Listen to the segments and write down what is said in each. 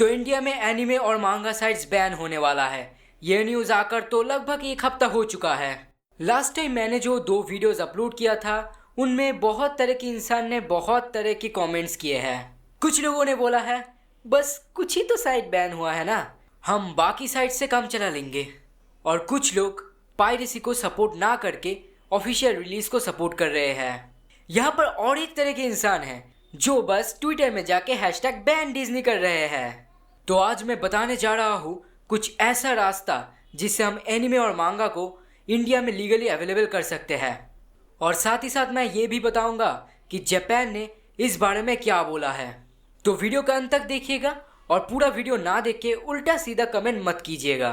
तो इंडिया में एनिमे और मांगा साइट्स बैन होने वाला है। ये न्यूज़ आकर तो लगभग एक हफ्ता हो चुका है। लास्ट टाइम मैंने जो 2 वीडियोस अपलोड किया था उनमें बहुत तरह के इंसान ने बहुत तरह के कमेंट्स किए हैं। कुछ लोगों ने बोला है बस कुछ ही तो साइट बैन हुआ है ना, हम बाकी साइट से काम चला लेंगे। और कुछ लोग पायरेसी को सपोर्ट ना करके ऑफिशियल रिलीज को सपोर्ट कर रहे हैं। यहाँ पर और एक तरह के इंसान हैं जो बस ट्विटर में जाके हैशटैग बैन डिज्नी कर रहे हैं। तो आज मैं बताने जा रहा हूँ कुछ ऐसा रास्ता जिससे हम एनिमे और मांगा को इंडिया में लीगली अवेलेबल कर सकते हैं। और साथ ही साथ मैं ये भी बताऊंगा कि जापान ने इस बारे में क्या बोला है। तो वीडियो का अंत तक देखिएगा और पूरा वीडियो ना देख के उल्टा सीधा कमेंट मत कीजिएगा।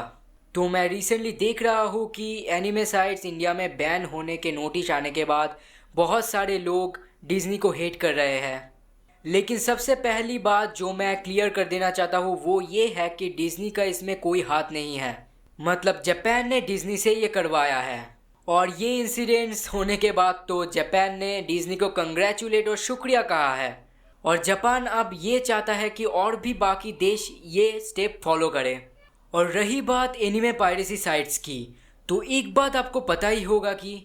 तो मैं रिसेंटली देख रहा हूँ कि एनिमे साइट्स इंडिया में बैन होने के नोटिस आने के बाद बहुत सारे लोग डिज्नी को हेट कर रहे हैं। लेकिन सबसे पहली बात जो मैं क्लियर कर देना चाहता हूँ वो ये है कि डिज्नी का इसमें कोई हाथ नहीं है। मतलब जापान ने डिज्नी से ये करवाया है। और ये इंसिडेंट्स होने के बाद तो जापान ने डिज्नी को कंग्रेचुलेट और शुक्रिया कहा है। और जापान अब ये चाहता है कि और भी बाकी देश ये स्टेप फॉलो करें। और रही बात एनिमे पायरेसी साइट्स की, तो एक बात आपको पता ही होगा कि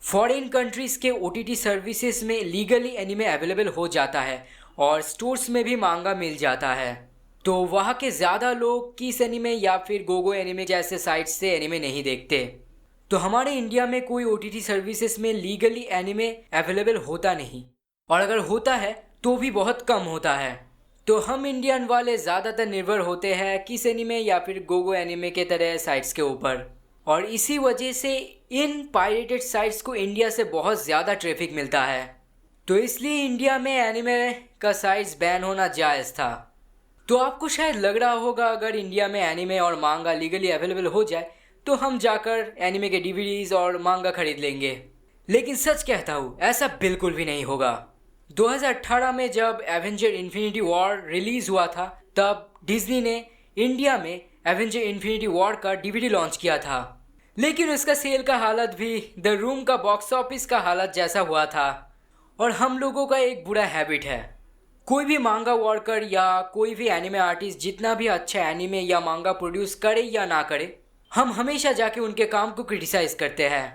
फॉरेन कंट्रीज़ के OTT सर्विसेज में लीगली एनिमे अवेलेबल हो जाता है और स्टोर्स में भी मांगा मिल जाता है। तो वहाँ के ज़्यादा लोग किस एनिमे या फिर गोगो एनिमे जैसे साइट्स से एनिमे नहीं देखते। तो हमारे इंडिया में कोई OTT सर्विसेज में लीगली एनिमे अवेलेबल होता नहीं, और अगर होता है तो भी बहुत कम होता है। तो हम इंडियन वाले ज़्यादातर निर्भर होते हैं किस एनिमे या फिर गोगो एनिमे के तरह साइट्स के ऊपर। और इसी वजह से इन पायरेटेड साइट्स को इंडिया से बहुत ज़्यादा ट्रैफिक मिलता है। तो इसलिए इंडिया में एनिमे का साइट्स बैन होना जायज़ था। तो आपको शायद लग रहा होगा अगर इंडिया में एनिमे और मांगा लीगली अवेलेबल हो जाए तो हम जाकर एनिमे के DVDs और मांगा खरीद लेंगे। लेकिन सच कहता हूँ ऐसा बिल्कुल भी नहीं होगा। 2018 में जब एवेंजर इन्फिनिटी वॉर रिलीज़ हुआ था तब डिज्नी ने इंडिया में एवेंजर इन्फिनिटी वॉर का DVD लॉन्च किया था। लेकिन उसका सेल का हालत भी द रूम का बॉक्स ऑफिस का हालत जैसा हुआ था। और हम लोगों का एक बुरा हैबिट है, कोई भी मांगा वर्कर या कोई भी एनिमे आर्टिस्ट जितना भी अच्छा एनिमे या मांगा प्रोड्यूस करे या ना करे, हम हमेशा जाके उनके काम को क्रिटिसाइज़ करते हैं।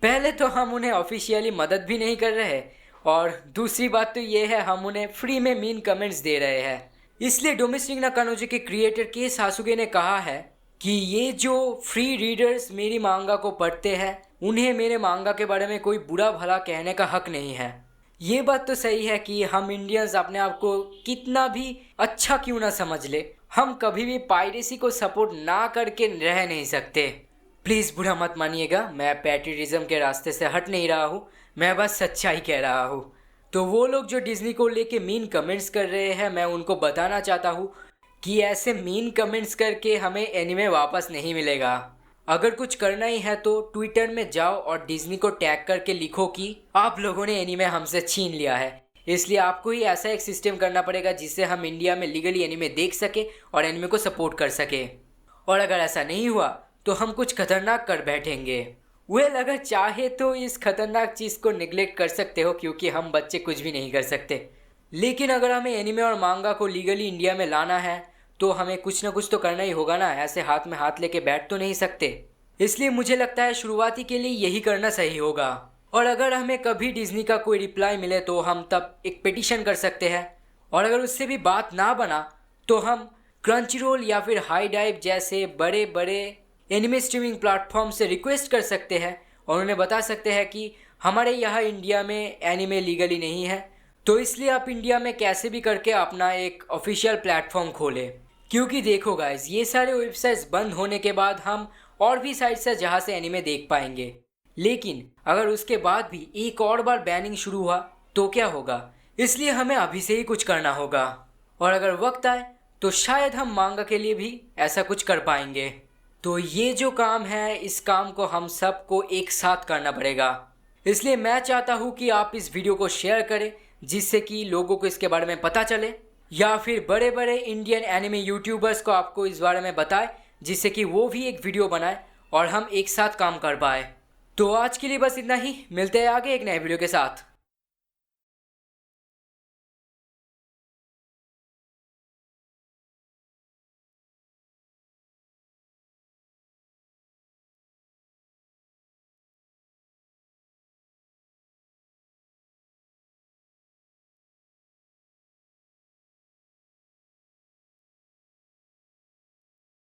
पहले तो हम उन्हें ऑफिशियली मदद भी नहीं कर रहे, और दूसरी बात तो ये है हम उन्हें फ्री में मीन कमेंट्स दे रहे हैं। इसलिए डोमेस्टिक नाकानोजी के क्रिएटर के सासुगे ने कहा है कि ये जो फ्री रीडर्स मेरी मांगा को पढ़ते हैं उन्हें मेरे मांगा के बारे में कोई बुरा भला कहने का हक नहीं है। ये बात तो सही है कि हम इंडियंस अपने आप को कितना भी अच्छा क्यों ना समझ ले, हम कभी भी पायरेसी को सपोर्ट ना करके रह नहीं सकते। प्लीज़ बुरा मत मानिएगा, मैं पैट्रियटिज्म के रास्ते से हट नहीं रहा हूँ, मैं बस सच्चाई कह रहा हूँ। तो वो लोग जो डिज्नी को लेके मीन कमेंट्स कर रहे हैं, मैं उनको बताना चाहता हूँ कि ऐसे मीन कमेंट्स करके हमें एनिमे वापस नहीं मिलेगा। अगर कुछ करना ही है तो ट्विटर में जाओ और डिज्नी को टैग करके लिखो कि आप लोगों ने एनिमे हमसे छीन लिया है। इसलिए आपको ही ऐसा एक सिस्टम करना पड़ेगा जिससे हम इंडिया में लीगली एनिमे देख सके और एनिमे को सपोर्ट कर सके। और अगर ऐसा नहीं हुआ तो हम कुछ खतरनाक कर बैठेंगे। वेल, अगर चाहे तो इस खतरनाक चीज़ को निगलेक्ट कर सकते हो क्योंकि हम बच्चे कुछ भी नहीं कर सकते। लेकिन अगर हमें एनिमे और मांगा को लीगली इंडिया में लाना है तो हमें कुछ ना कुछ तो करना ही होगा ना, ऐसे हाथ में हाथ लेके बैठ तो नहीं सकते। इसलिए मुझे लगता है शुरुआती के लिए यही करना सही होगा। और अगर हमें कभी डिज्नी का कोई रिप्लाई मिले तो हम तब एक पिटीशन कर सकते हैं। और अगर उससे भी बात ना बना तो हम क्रंचीरोल या फिर हाई डाइव जैसे बड़े बड़े एनिमे स्ट्रीमिंग प्लेटफॉर्म से रिक्वेस्ट कर सकते हैं और उन्हें बता सकते हैं कि हमारे यहाँ इंडिया में एनिमे लीगली नहीं है, तो इसलिए आप इंडिया में कैसे भी करके अपना एक ऑफिशियल प्लेटफॉर्म खोलें। क्योंकि देखो गाइज, ये सारे वेबसाइट्स बंद होने के बाद हम और भी साइट्स है जहाँ से एनिमे देख पाएंगे। लेकिन अगर उसके बाद भी एक और बार बैनिंग शुरू हुआ तो क्या होगा? इसलिए हमें अभी से ही कुछ करना होगा। और अगर वक्त आए तो शायद हम मांगा के लिए भी ऐसा कुछ कर पाएंगे। तो ये जो काम है, इस काम को हम सबको एक साथ करना पड़ेगा। इसलिए मैं चाहता हूँ कि आप इस वीडियो को शेयर करें जिससे कि लोगों को इसके बारे में पता चले, या फिर बड़े बड़े इंडियन एनिमे यूट्यूबर्स को आपको इस बारे में बताए जिससे कि वो भी एक वीडियो बनाए और हम एक साथ काम कर पाए। तो आज के लिए बस इतना ही, मिलते हैं आगे एक नए वीडियो के साथ।